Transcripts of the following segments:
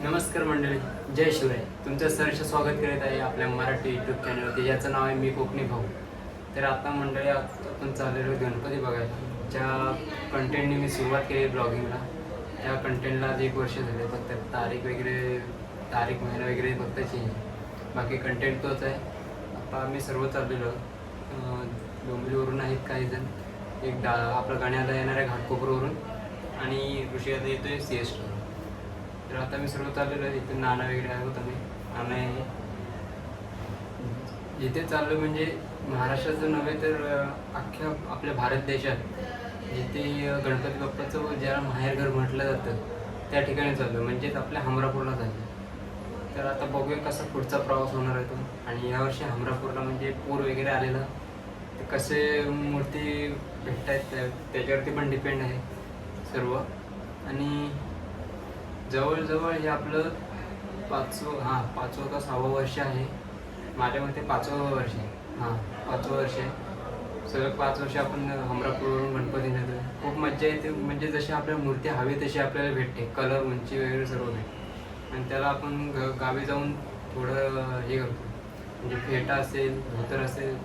नमस्कार मंडळी, जय शिवराय. तुमचं सहर्ष स्वागत करीत आहे आपल्या मराठी यूट्यूब चॅनलवरती, ज्याचं नाव आहे मी कोकणी भाऊ. तर आता मंडळी आपण चाललेलो गणपती बघायला. ज्या कंटेंटने मी सुरुवात केली ब्लॉगिंगला, त्या कंटेंटला 1 वर्ष झाले. फक्त तारीख महिना वगैरे फक्त चेंज, बाकी कंटेंट तोच आहे. आता आम्ही सर्व चाललेलो डोंबिवलीवरून आहेत काही जण, आपलं गाण्याला येणार आहे घाटकोपरवरून, आणि ऋषियात येतो आहे CS. तर आता मी सर्व चाललेलो आहे. इथे नाना वगैरे आहोत आम्ही. नाना आहे जिथे चाललो म्हणजे महाराष्ट्राचं नव्हे तर अख्ख्या आपल्या भारत देशात जिथे गणपती बाप्पाचं ज्याला माहेरघर म्हटलं जातं त्या ठिकाणी चाललो, म्हणजेच आपल्या हमरापूरला चाललो. तर आता बघूया कसा पुढचा प्रवास होणार आहे तो. आणि यावर्षी हमरापूरला म्हणजे पूर वगैरे आलेला, तर कसे मूर्ती भेटत आहेत त्याच्यावरती पण डिपेंड आहे सर्व. आणि जवळजवळ हे आपलं 5वं का 6वं वर्ष आहे. माझ्या मते 5वं वर्ष आहे. 5वं वर्ष आहे. सलग 5 वर्ष आपण हमरापूरवरून गणपती नेतो. खूप मजा येते, म्हणजे जशी आपल्याला मूर्ती हवी तशी आपल्याला भेटते, कलर, उंची वगैरे सर्व भेटते. आणि त्याला आपण गावी जाऊन थोडं हे करतो, म्हणजे फेटा असेल, धोतर असेल,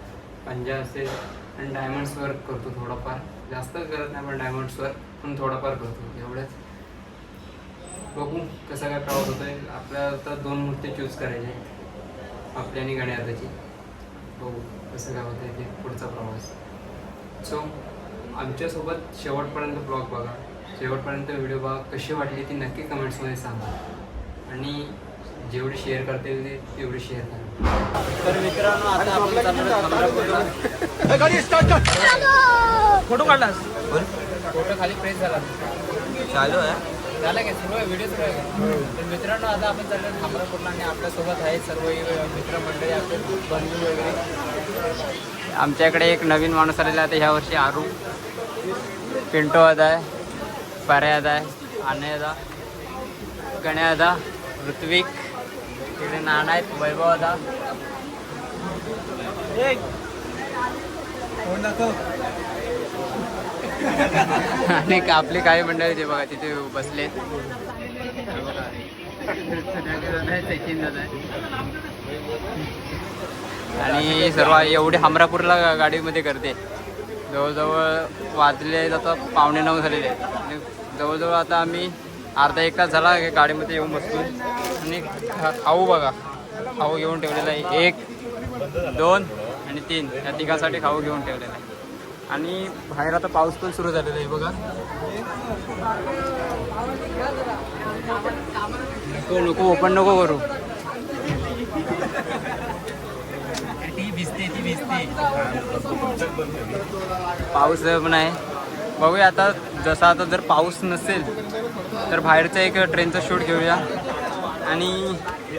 पंजा असेल, आणि डायमंड्स वर्क करतो थोडाफार. जास्त करत नाही पण डायमंड्स वर्क पण थोडाफार करतो, एवढंच. बघू कसा काय प्रवास होतो आहे. आपल्याला तर 2 मूर्ती चूज करायचे आहेत, आपली आणि गणेशाची. बघू कसं काय होतं आहे ते पुढचा प्रवास. सो आमच्यासोबत शेवटपर्यंत ब्लॉग बघा, शेवटपर्यंत व्हिडिओ बघा. कशी वाटली ती नक्की कमेंट्समध्ये सांगा, आणि जेवढी शेअर करता येईल तेवढी शेअर करा. तर मित्रांनो, आता फोटो काढलास? फोटो खाली प्रेस झाला, चालू आहे, झाला काय? सुरू आहे, व्हिडिओ सुरू आहे का? तर मित्रांनो, आता आपण चाललो हमरापूरला, आणि आपल्यासोबत आहेत सर्व मित्रमंडळी, आपले बंधू वगैरे. आमच्याकडे एक नवीन माणूस आलेला आहे ह्या वर्षी, आरू. पिंटो दादा आहे, पाऱ्या दादा आहे, आने दादा, गण्या दादा, ऋत्विक, तिकडे नाना आहेत, वैभव दादा. आणि आपली काही मंडळी ते बघा तिथे बसले. आणि सर्व एवढे हमरापूरला गाडीमध्ये करते. जवळजवळ वाजले आता 8:45 झालेले आहेत. आणि जवळजवळ आता आम्ही अर्धा 1 तास झाला गाडीमध्ये येऊन बसतो. आणि खाऊ बघा, खाऊ घेऊन ठेवलेला आहे. 1, 2 आणि 3 या तिघांसाठी खाऊ घेऊन ठेवलेला आहे. आणि बाहेर आता पाऊस पण सुरू झालेला आहे बघा. नको ओपन नको करू, ती भिजते. पाऊस पण आहे. बघूया आता. जसा आता जर पाऊस नसेल तर बाहेरचा एक ट्रेनचा शूट घेऊया, आणि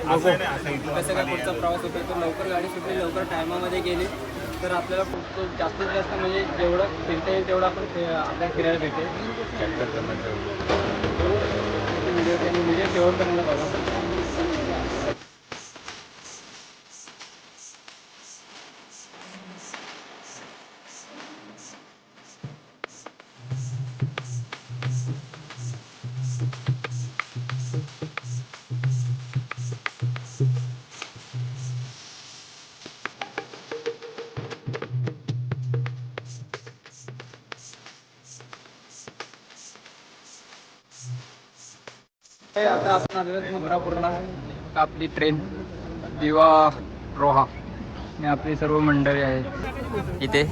बघू कसं काय पुढचा प्रवास होतो. तर लवकर गाडी सुटली, लवकर टायमामध्ये गेली तर आपल्याला खूप जास्तीत जास्त म्हणजे जेवढं फिरता येईल तेवढं आपण आपल्याला फिरायला भेटेल. व्हिडिओ शेवटपर्यंत बघा. आता आपण आलेलो हमरापूरला. आपली ट्रेन दिवा रोहा आणि आपली सर्व मंडळी आहेत इथे,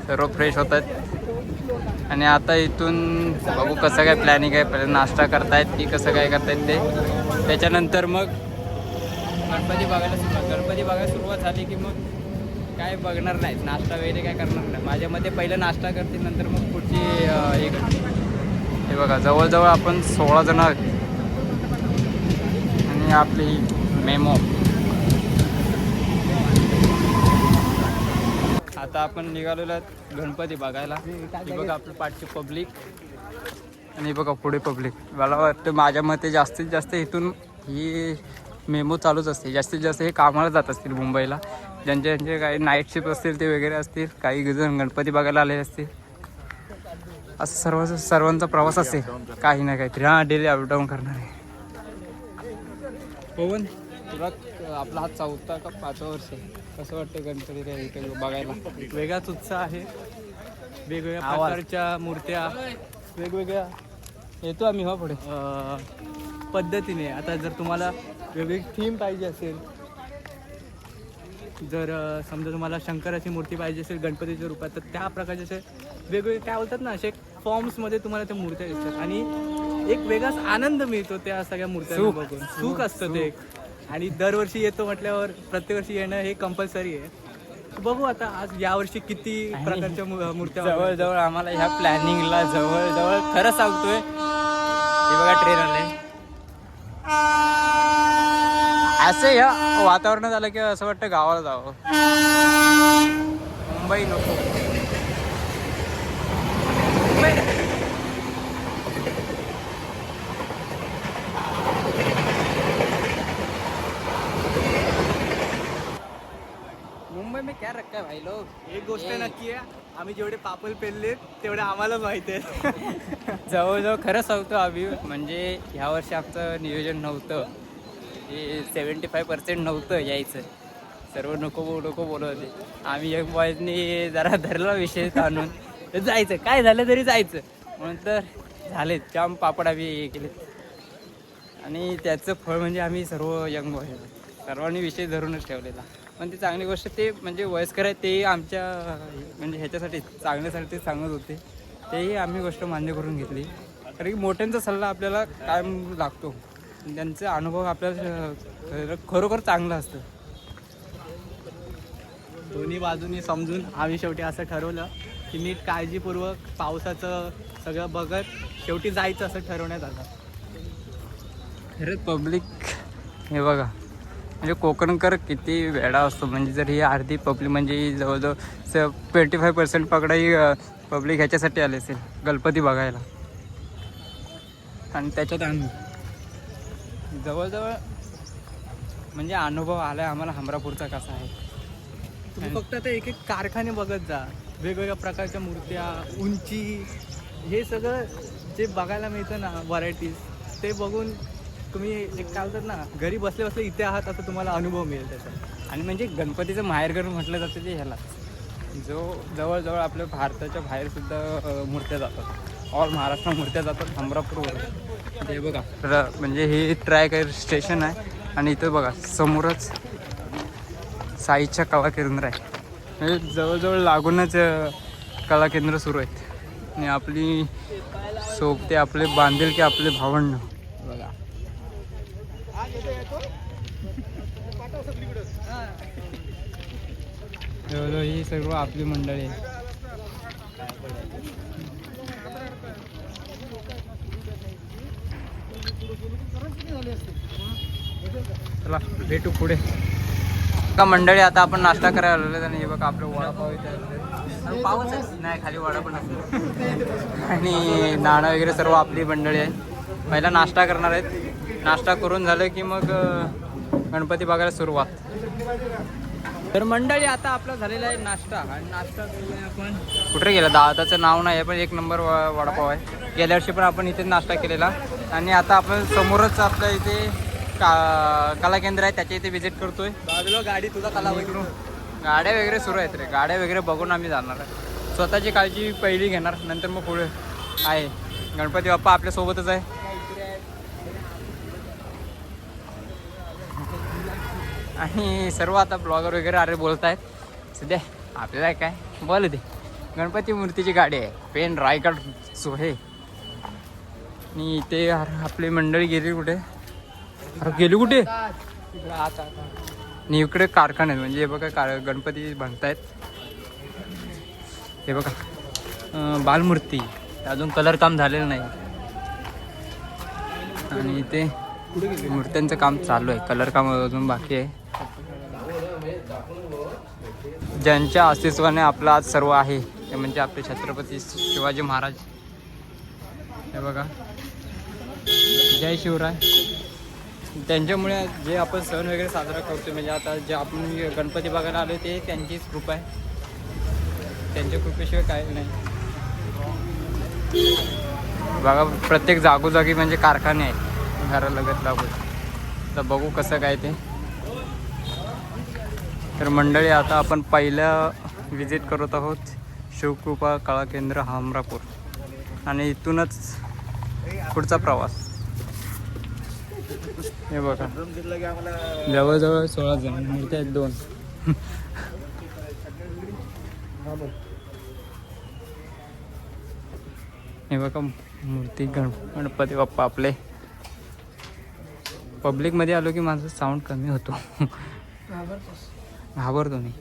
सर्व फ्रेश होतात. आणि आता इथून बघू कसं काय प्लॅनिंग आहे. पहिले नाश्ता करतायत की कसं काय करतायत ते, त्याच्यानंतर मग गणपती बघायला सुरुवात झाली की मग काय बघणार नाहीत, नाश्ता वगैरे काय करणार नाही. माझ्या मते पहिलं नाश्ता करतील, नंतर मग पुढची हे करतील. हे बघा, जवळजवळ आपण 16 जण आहेत. आणि आपली मेमो. आता आपण निघालेलो आहेत गणपती बघायला. हे बघा आपलं पाठची पब्लिक, आणि बघा पुढे पब्लिक. मला वाटतं माझ्या मते जास्तीत जास्त इथून ही मेमो चालूच असते. जास्तीत जास्त हे कामाला जात असतील मुंबईला. ज्यांचे काही नाईट शिफ्ट असतील ते वगैरे असतील, काही जण गणपती बघायला आले असतील. असं सर्वांचा प्रवास असेल काही ना काहीतरी. डेली अपडाऊन करणार आहे. पवन तुला आपला हा 4था का 5वा वर्ष आहे. कसं वाटतं गणपतीला इथे बघायला? वेगळाच उत्साह आहे, वेगवेगळ्या प्रकारच्या मूर्त्या, वेगवेगळ्या येतो आम्ही हो पुढे पद्धतीने. आता जर तुम्हाला वेगवेगळी थीम पाहिजे असेल, जर समजा तुम्हाला शंकराची मूर्ती पाहिजे असेल गणपतीच्या रूपात, तर त्या प्रकारचे असे वेगवेगळे काय बोलतात ना, असे फॉर्म्समध्ये तुम्हाला त्या मूर्त्या दिसतात आणि एक वेगळाच आनंद मिळतो त्या सगळ्या मूर्त्या बघून. सुख असतं ते एक. आणि दरवर्षी येतो म्हटल्यावर प्रत्येक वर्षी येणं हे कंपल्सरी आहे. बघू आता आज यावर्षी किती प्रकारच्या मूर्त्या. जवळजवळ आम्हाला ह्या प्लॅनिंगला जवळजवळ खरं सांगतोय, हे बघा ट्रेन आले. असं या वातावरण झालं की असं वाटतं गावाला जावं. मुंबई नको. मुंबई में क्या रखा है भाई लोग. एक गोष्ट नक्की आहे, आम्ही जेवढे पापल पेरले तेवढे आम्हालाच माहिती आहे. जवळजवळ खरं सांगतो आम्ही, म्हणजे ह्या वर्षी आमचं नियोजन नव्हतं. हे 75% नव्हतं यायचं. सर्व नको बोलत होते. आम्ही यंग बॉयजनी जरा धरला विषय आणून जायचं, काय झालं तरी जायचं म्हणून तर झालेत. जाम पापड आम्ही केले आणि त्याचं फळ म्हणजे आम्ही सर्व यंग बॉय सर्वांनी विषय धरूनच ठेवलेला. पण ती चांगली गोष्ट, ते म्हणजे वयस्कर आहे ते आमच्या म्हणजे ह्याच्यासाठी चांगल्यासाठी सांगत होते, तेही आम्ही गोष्ट मान्य करून घेतली. कारण की मोठ्यांचा सल्ला आपल्याला कायम लागतो, त्यांचा अनुभव आपल्याला खरोखर चांगला असतं. दोन्ही बाजूनी समजून आम्ही शेवटी असं ठरवलं की नीट काळजीपूर्वक पावसाचं सगळं बघत शेवटी जायचं असं ठरवण्यात आलं. खरंच पब्लिक हे बघा, म्हणजे कोकणकर किती वेडा असतो. म्हणजे जर ही अर्धी पब्लिक म्हणजे जवळजवळ 25% पकडा ही पब्लिक ह्याच्यासाठी आले असेल गणपती बघायला. आणि त्याच्यात आम्ही जवळजवळ म्हणजे अनुभव आला आहे आम्हाला हमरापूरचा कसा आहे. तुम्ही फक्त आता एक एक कारखाने बघत जा, वेगवेगळ्या प्रकारच्या मूर्त्या, उंची, हे सगळं जे बघायला मिळतं ना व्हरायटीज, ते बघून तुम्ही एक काय होतात ना, घरी बसले बसले इथे आहात असं तुम्हाला अनुभव मिळेल त्याचा. आणि म्हणजे गणपतीचं माहेरघर म्हटलं जातं ते ह्याला, जो जवळजवळ आपल्या भारताच्या बाहेरसुद्धा मूर्त्या जातात. ऑल महाराष्ट्र मूर्त्या जातात हमरापूरवर. ते बघा म्हणजे हे ट्राय स्टेशन आहे आणि इथं बघा समोरच साईच्या कला केंद्र आहे. म्हणजे जवळजवळ लागूनच कला केंद्र सुरू आहेत आणि आपली सोबते आपले बांधेल की आपले भावंड बघा. जवळजवळ ही सर्व आपली मंडळी आहे. चला भेटू पुढे का मंडळी. आता आपण नाश्ता करायला आलेलो आणि हे बघा आपलं वडापाव इथे पावच आहे नाही, खाली वडा पण असतो आणि नाणं वगैरे सर्व आपली मंडळी आहे. पहिला नाश्ता करणार आहेत. नाश्ता करून झालं की मग गणपती बघायला सुरुवात. तर मंडळी आता आपला झालेला आहे नाश्ता. आणि नाश्ता आपण कुठे गेला दादाचं नाव नाही आहे, पण 1 नंबर वडापाव आहे. गेल्या वर्षी पण आपण इथे नाश्ता केलेला. आणि आता आपण समोरच आपल्या इथे कला केंद्र आहे, त्याच्या इथे व्हिजिट करतोय. बाजूला गाडी तुझा कला वगैरे, गाड्या वगैरे सुरू आहेत रे. गाड्या वगैरे बघून आम्ही जाणार आहे. स्वतःची काळजी पहिली घेणार, नंतर मग पुढे आहे. गणपती बाप्पा आपल्या सोबतच आहे. आणि सर्व आता ब्लॉगर वगैरे अरे बोलत आहेत सध्या. आपल्याला काय बोल दे. गणपती मूर्तीची गाडी आहे, पेन रायगड सोहे. आणि इथे आपली मंडळी गेली कुठे, गेली कुठे आणि इकडे कारखाने आहेत. म्हणजे हे बघा गणपती बांधतायत. हे बघा बालमूर्ती, अजून कलर काम झालेलं नाही. आणि इथे मूर्त्यांचं काम चालू आहे, कलर काम अजून बाकी आहे. ज्यांच्या अस्तित्वाने आपलं आज सर्व आहे ते म्हणजे आपले छत्रपती शिवाजी महाराज. हे बघा जय शिवराय. त्यांच्यामुळे जे आपण सण वगैरे साजरा करतो, म्हणजे आता जे आपण गणपती बघायला आलो ते त्यांचीच कृपा आहे. त्यांच्या कृपेशिवाय काय नाही. बघा प्रत्येक जागोजागी म्हणजे कारखाने आहेत घरालगत लागून. आता बघू कसं काय ते. तर मंडळी आता आपण पहिल्या विजिट करत आहोत शिवकृपा कला केंद्र हमरापूर आणि इथूनच पुढचा प्रवास. हे बघा जवळजवळ 16 जण मूर्त्या आहेत 2. हे बघा मूर्ती गणपती बाप्पा आपले. पब्लिकमध्ये आलो की माझा साऊंड कमी होतो. घाबरतो मी.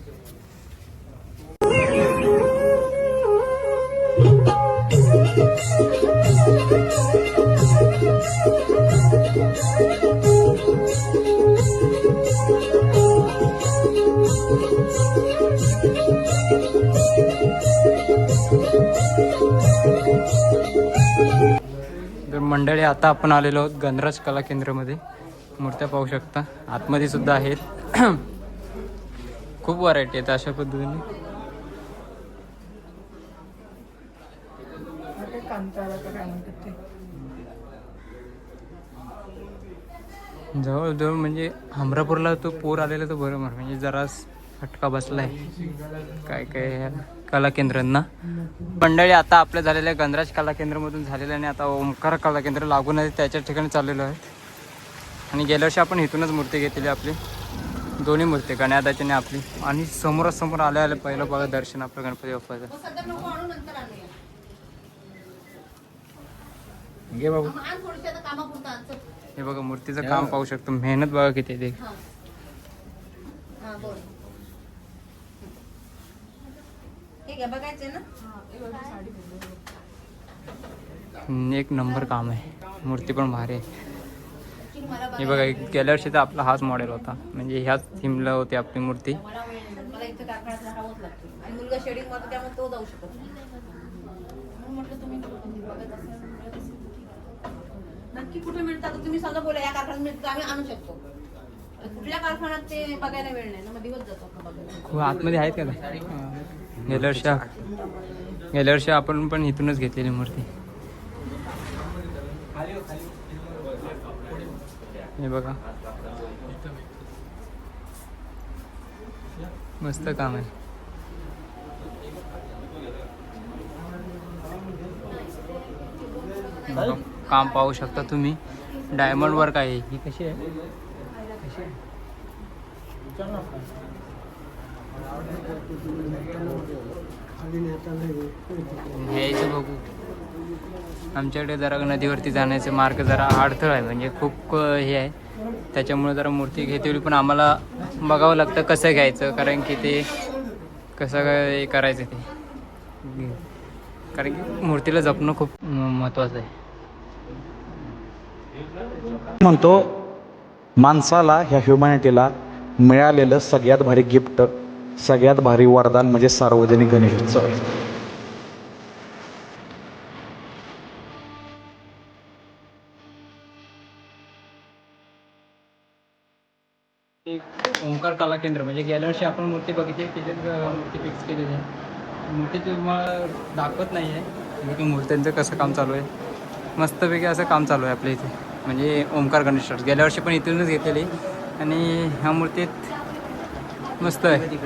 तर मंडळी आता आपण आलेलो आहोत गणराज कला केंद्रामध्ये. मूर्त्या पाहू शकता आतमध्ये सुद्धा आहेत. खूप व्हरायटी आहेत अशा पद्धतीने. जवळजवळ म्हणजे हमरापूरला तो पूर आलेला तो बरोबर म्हणजे जरा फटका बसलाय काय काय कला केंद्रांना. मंडळी आता आपल्या झालेल्या गणराज कला केंद्रामधून झालेलं आणि आता ओमकार कला केंद्र लागून आहे त्याच्या ठिकाणी चाललेलो आहे. आणि गेल्या वर्षी आपण इथूनच मूर्ती घेतलेली आपली दोन्ही मूर्ती गणेशाची आणि आपली. आणि समोरासमोर आल्या आल्या पहिलं बघा दर्शन आपलं गणपती बाप्पाचं. घे बाबू. हे बघा मूर्तीचं काम पाहू शकतो. मेहनत बघा किती आहे ते. एक नंबर काम आहे. मूर्ती पण भारी आहे. हे बघा गेल्या वर्षी तर आपला हाच मॉडेल होता म्हणजे ह्याच थीमला होती आपली मूर्ती. नक्की कुठे मिळतात तुम्ही सांगा. बोला या कारखान्यात मिळतं आम्ही आणू शकतो. कुठल्या कारखान्यात ते बघायला वेळ नाही ना मग दिवस जातो. आतमध्ये आहेत का? गेल्या वर्षी आपण पण इथूनच घेतलेली मूर्ती. हे बघा मस्त काम आहे. बघा काम पाहू शकता तुम्ही. डायमंड वर्क आहे. ही कशी आहे? यायचं बघू. आमच्याकडे जरा नदीवरती जाण्याचे मार्ग जरा अडथळा आहे म्हणजे खूप हे आहे त्याच्यामुळे जरा मूर्ती घेतली पण आम्हाला बघावं लागतं कसं घ्यायचं कारण की ते कसं काय करायचं ते कारण की मूर्तीला जपणं खूप महत्त्वाचं आहे. म्हणतो माणसाला ह्या ह्युमॅनिटीला मिळालेलं सगळ्यात भारी गिफ्ट सगळ्यात भारी वरदान म्हणजे सार्वजनिक गणेशोत्सव. ओंकार कला केंद्र म्हणजे गेल्या वर्षी आपण मूर्ती बघितली त्याच्यात मूर्ती फिक्स केलेली आहे. मूर्ती तुम्हाला दाखवत नाही आहे की मूर्त्यांचं कसं काम चालू आहे. मस्तपैकी असं काम चालू आहे आपल्या इथे म्हणजे ओंकार गणेश. गेल्या वर्षी पण इथूनच घेतलेली आणि ह्या मूर्तीत मस्त आहे.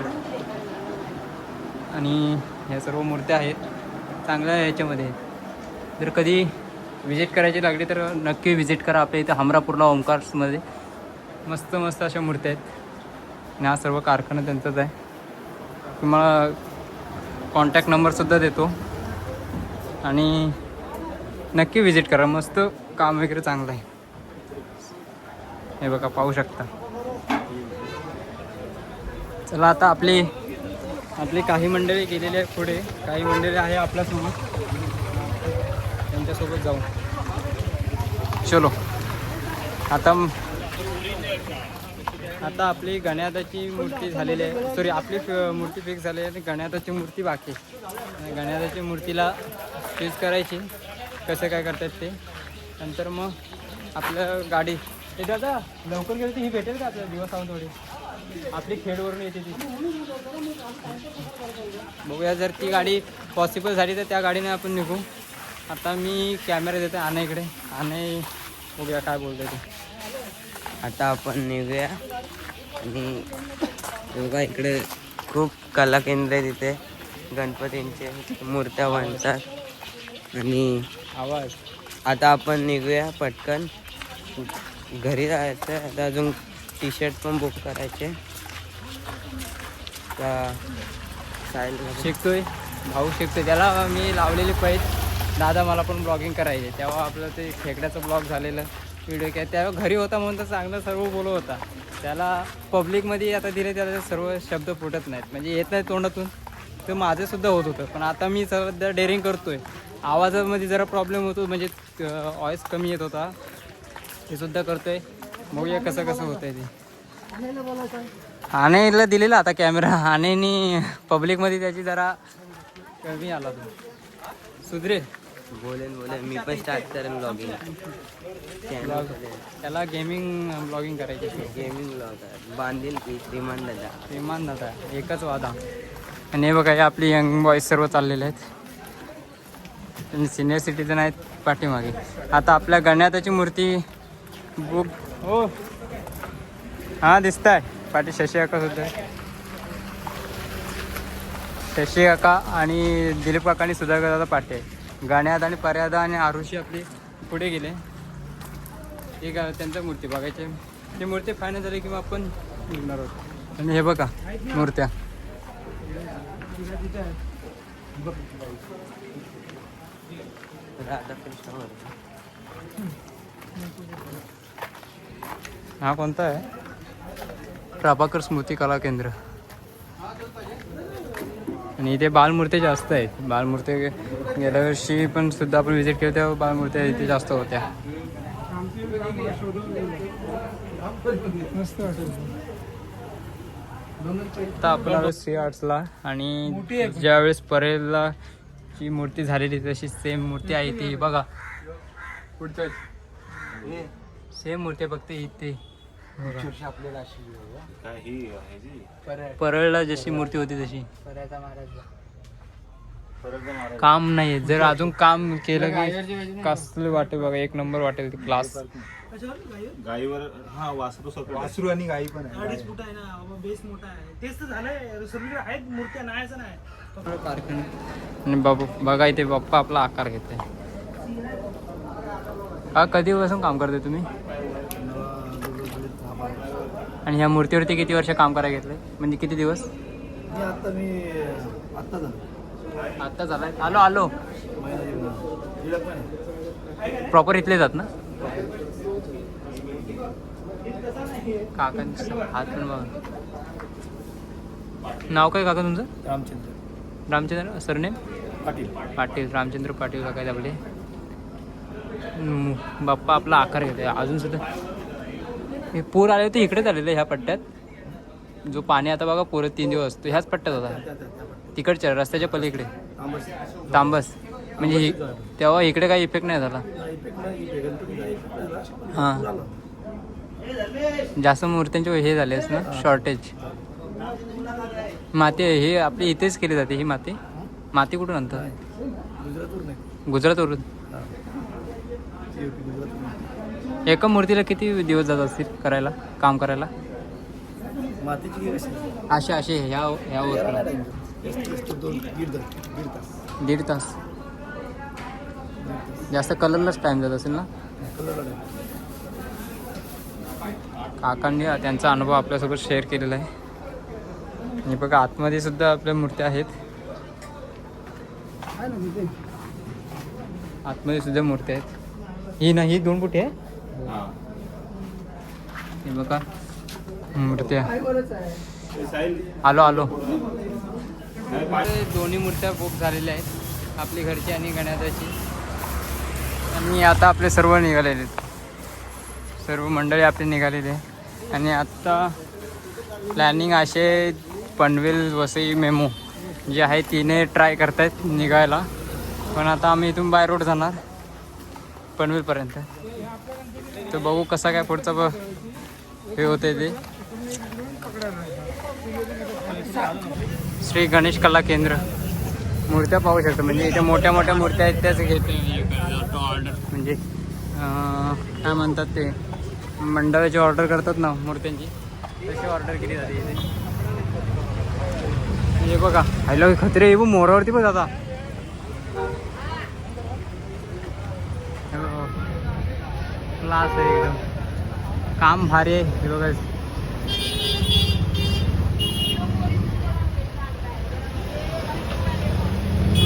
आणि ह्या सर्व मूर्त्या आहेत चांगल्या ह्याच्यामध्ये. जर कधी विजिट करायची लागली तर नक्की विजिट करा आपल्या इथं हमरापूरला ओंकार्समध्ये. मस्त मस्त अशा मूर्त्या आहेत आणि हा सर्व कारखाना त्यांचाच आहे. तुम्हाला कॉन्टॅक्ट नंबरसुद्धा देतो आणि नक्की विजिट करा. मस्त काम वगैरे चांगलं आहे. हे बघा पाहू शकता. चला आता आपली काही मंडळी गेलेली आहे पुढे. काही मंडळी आहे आपल्यासोबत त्यांच्यासोबत जाऊ. चलो आता आपली गणेशाची मूर्ती झालेली आहे. सॉरी आपली मूर्ती फिक्स झालेली आहे. गणेशाची मूर्ती बाकी. गणेशाची मूर्तीला फिक्स करायची कसं काय करतात ते. नंतर मग आपलं गाडी ते दादा लवकर गेली ही भेटेल का आपल्याला दिवस आहोत थोडी. आपली खेडवरून येते ती. बघूया जर ती गाडी पॉसिबल झाली तर त्या गाडीने आपण निघू. आता मी कॅमेरा देते आणे इकडे. आणे बघूया काय बोलतो ते. आता आपण निघूया आणि बघा इकडे खूप कला केंद्र आहे तिथे गणपतींचे मूर्त्या बांधतात आणि आवाज आता आपण निघूया पटकन घरी जायचं आता अजून टी शर्ट पण बुक करायचे शिकतोय भाऊ शिकतोय त्याला मी लावलेली पैसे दादा मला पण ब्लॉगिंग करायचे तेव्हा आपलं ते खेकड्याचं ब्लॉग झालेलं व्हिडिओ काय तेव्हा घरी होता म्हणून तर चांगलं सर्व बोलत होता त्याला पब्लिकमध्ये आता दिले त्याला सर्व शब्द फुटत नाहीत म्हणजे येत नाही तोंडातून तर माझंसुद्धा होत होतं पण आता मी सध्या डेअरिंग करतोय आवाजामध्ये जरा प्रॉब्लेम होतो म्हणजे व्हॉइस कमी येत होता ते सुद्धा करतोय बघूया कसं कसं होतंय ते आनेला दिलेला आता कॅमेरा आनेनी पब्लिकमध्ये त्याची जरा कमी आला तो सुधरे बोलेन मी पण स्टार्ट करेन ब्लॉगिंग त्याला गेमिंग ब्लॉगिंग करायची गेमिंग ब्लॉग बांधील की विमान दादा एकच वादा आणि हे बघा हे आपली यंग बॉईज सर्व चाललेले आहेत आणि सिनियर सिटीजन आहेत पाठीमागे आता आपल्या गण्याताची मूर्ती बुक हो हां दिसत आहे पाठी शशी काका सुद्धा शशी काका आणि दिलीप काका आणि सुधाकर दादा पाठी आहे गाण्यात आणि पर्यादा आणि आरुषी आपली पुढे गेले एक त्यांच्या मूर्ती बघायची ती मूर्ती फायनल झाली किंवा आपण निघणार आहोत आणि हे बघा मूर्त्या हा कोणता आहे प्रभाकर स्मृती कला केंद्र आणि इथे बालमूर्ती जास्त आहेत बालमूर्ती गेल्या वर्षी पण सुद्धा आपण व्हिजिट केली तेव्हा बालमूर्त्या इथे जास्त होत्या आता आपण आलो श्री आर्ट्सला आणि ज्यावेळेस परेलला जी मूर्ती झालेली तशी सेम मूर्ती आहे ती बघा पुढचं सेम मूर्ती फक्त इथे परळला जशी मूर्ती होती तशी काम नाही जर अजून काम केलं की कसलं वाटेल बघा एक नंबर वाटेल क्लास गाईवर हा वासरू आणि गाई पण आहे 2.5 फूट आहे ना बेस मोठा आहे तेच तर झालंय सगळीकडे आहेत मूर्त्या नाहीच नाही कारखाना आणि बाबू बघा इथे बाप्पा आपला आकार घेते हा कधीपासून काम करते तुम्ही आणि ह्या मूर्तीवरती किती वर्ष काम करायला घेतलंय म्हणजे किती दिवस आता झालाय आलो प्रॉपर इथले जात ना काकांचं हात पण बघा नाव काय काका तुमचं रामचंद्र सरनेम पाटील रामचंद्र पाटील काका आपले बाप्पा आपला आकार घेतोय अजून सुद्धा हे पूर आले होते इकडेच आलेले ह्या पट्ट्यात जो पाणी आता बघा पूर 3 दिवस असतो ह्याच पट्ट्यात होता तिकडच्या रस्त्याच्या पलीकडे तांबस म्हणजे तेव्हा इकडे काही इफेक्ट नाही झाला हां जास्त मूर्त्यांचे हे झाले ना शॉर्टेज माती हे आपली इथेच केली जाते ही माती कुठून आणतात गुजरातवरून एका मूर्तीला किती दिवस जात असतील करायला काम करायला असे ह्या दीड तास जास्त कलरलाच टाइम जात असेल ना काकांनी त्यांचा अनुभव आपल्यासोबत शेअर केलेला आहे आणि बघा आतमध्ये सुद्धा आपल्या मूर्त्या आहेत आतमध्ये सुद्धा मूर्त्या आहेत ही 2 फुटी आहे हे बघा मूर्त्या आलो दोन्ही मूर्त्या बुक झालेल्या आहेत आपली घरची आणि गण्याची आणि आता आपले सर्व निघालेले आहेत सर्व मंडळी आपली निघालेली आहे आणि आत्ता प्लॅनिंग असे पनवेल वसई मेमो जे आहे तिने ट्राय करतायत निघायला पण आता आम्ही इथून बाय रोड जाणार पनवेलपर्यंत तर बघू कसा काय पुढचा हे होते ते श्री गणेश कला केंद्र मूर्त्या पाहू शकतो म्हणजे इथे मोठ्या मोठ्या मूर्त्या आहेत त्याच घेतो ऑर्डर म्हणजे काय म्हणतात ते मंडळाची ऑर्डर करतात ना मूर्त्यांची, तशी ऑर्डर केली जाते इथे. हे बघा हायला खत्रे हे मोरावरती पण जाता. क्लास आहे एकदम, काम भारी आहे. हे बघा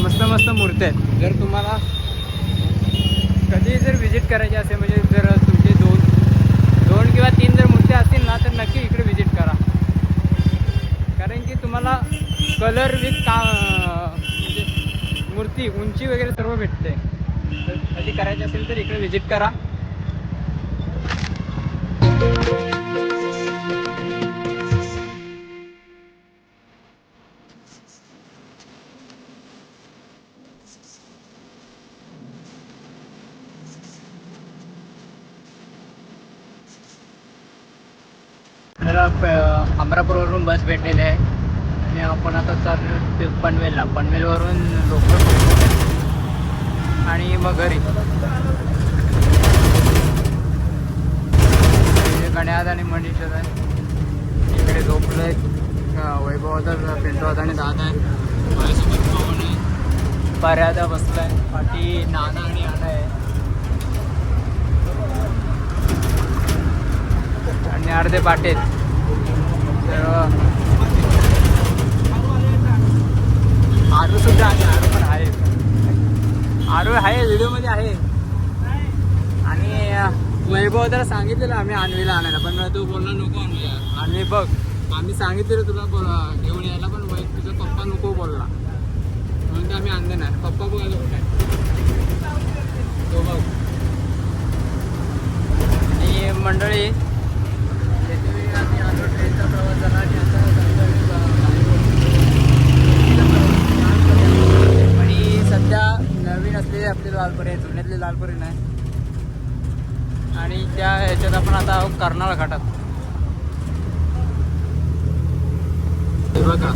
मस्त मस्त मूर्त्या आहेत. जर तुम्हाला कधी जर विजिट करायची असेल, म्हणजे जर तुमचे दोन किंवा 3 जर मूर्त्या असतील ना, तर नक्की इकडे विजिट करा. कारण की तुम्हाला कलर विथ म्हणजे मूर्ती उंची वगैरे सर्व भेटते. तर कधी करायची असेल तर इकडे विजिट करा. आपल्याला अमरापूरवरून बस भेटलेली आहे आणि आपण आता चाललो ते पनवेलला. पनवेलवरून लोकल आणि मग घरी. गण्यात आणि मनीषात आहे इकडे झोपलं आहे. वैभव होता, पिंटू होता आणि दादा आहे. माझ्यासोबत पवन आहे, पर्यादा बसला आहे, पाठी नाना आणि आना आहे आणि अर्धे पाटेत. तर आरू सुद्धा आहे, आरू पण आहे, आरू आहे व्हिडिओमध्ये आहे. आणि वैभव तर सांगितलेलं आम्ही आणवीला आणायला, पण तू बोलला नको आणूया. आणवी बघ आम्ही सांगितलेलं तुला घेऊन यायला, पण तुझा पप्पा नको बोलला म्हणून आम्ही आणले नाही. पप्पा बघायला कुठे तो बघ. आणि मंडळी आम्ही आलो, ट्रेनचा प्रवास झाला आणि आता आणि सध्या नवीन असलेले आपले लालपरी आहे, जुन्यातले लालपरी नाही. आणि त्या ह्याच्यात आपण आता आहोत कर्नाळ घाटात. हे बघा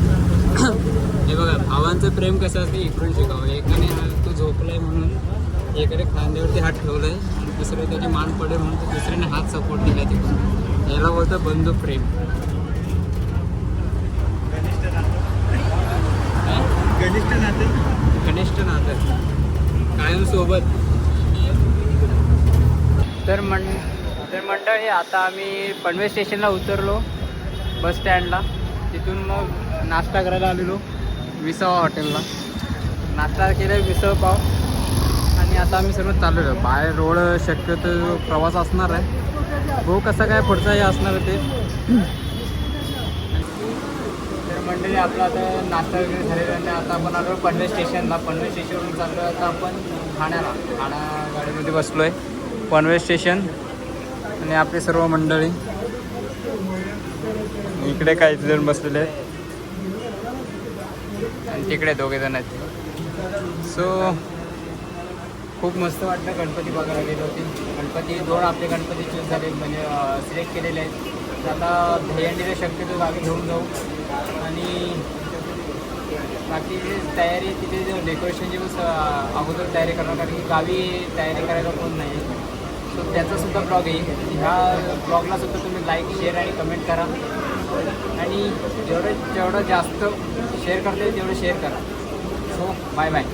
हे बघा भावांचं प्रेम कसं असते इकडून शिकावं. एकाने तो झोपलाय म्हणून एकाने खांद्यावरती हात ठेवलाय आणि दुसरे त्याची मान पडेल म्हणून दुसऱ्याने हात सपोर्ट दिला तिकडून. याला बोलतं बंधू प्रेम. घनिष्ठ नातं कायम सोबत. तर मंडळी आता आम्ही पनवेल स्टेशनला उतरलो बस स्टँडला. तिथून मग नाश्ता करायला आलेलो विसावा हॉटेलला. नाश्ता केला मिसळ पाव आणि आता आम्ही सर्व चाललेलो. बाहेर रोड शक्यतो प्रवास असणार आहे, हो कसं काय पुढचं हे असणार ते. तर मंडळी आपला आता नाश्ता वगैरे झालेला आणि आता आपण आलो पनवेल स्टेशनला. पनवेल स्टेशनवरून चाललो आता आपण ठाण्याला. ठाणा गाडीमध्ये बसलो आहे, पनवेल स्टेशन आणि आपली सर्व मंडळी इकडे काही जण बसलेले आहेत आणि तिकडे 2 जण आहेत. सो खूप मस्त वाटलं. गणपती बघायला गेलो होते. गणपती 2 आपले गणपती चूज झाले, म्हणजे सिलेक्ट केलेले आहेत. त्याला दहीहंडीला शक्यतो गावी घेऊन जाऊ आणि बाकी तयारी तिथे जे डेकोरेशनची अगोदर तयारी करणार, कारण की गावी तयारी करायला कोण नाही. सो त्याचासुद्धा ब्लॉग येईल. ह्या ब्लॉगलासुद्धा तुम्ही लाईक शेअर आणि कमेंट करा आणि जेवढं जास्त शेअर करता येईल तेवढं शेअर करा. So bye bye.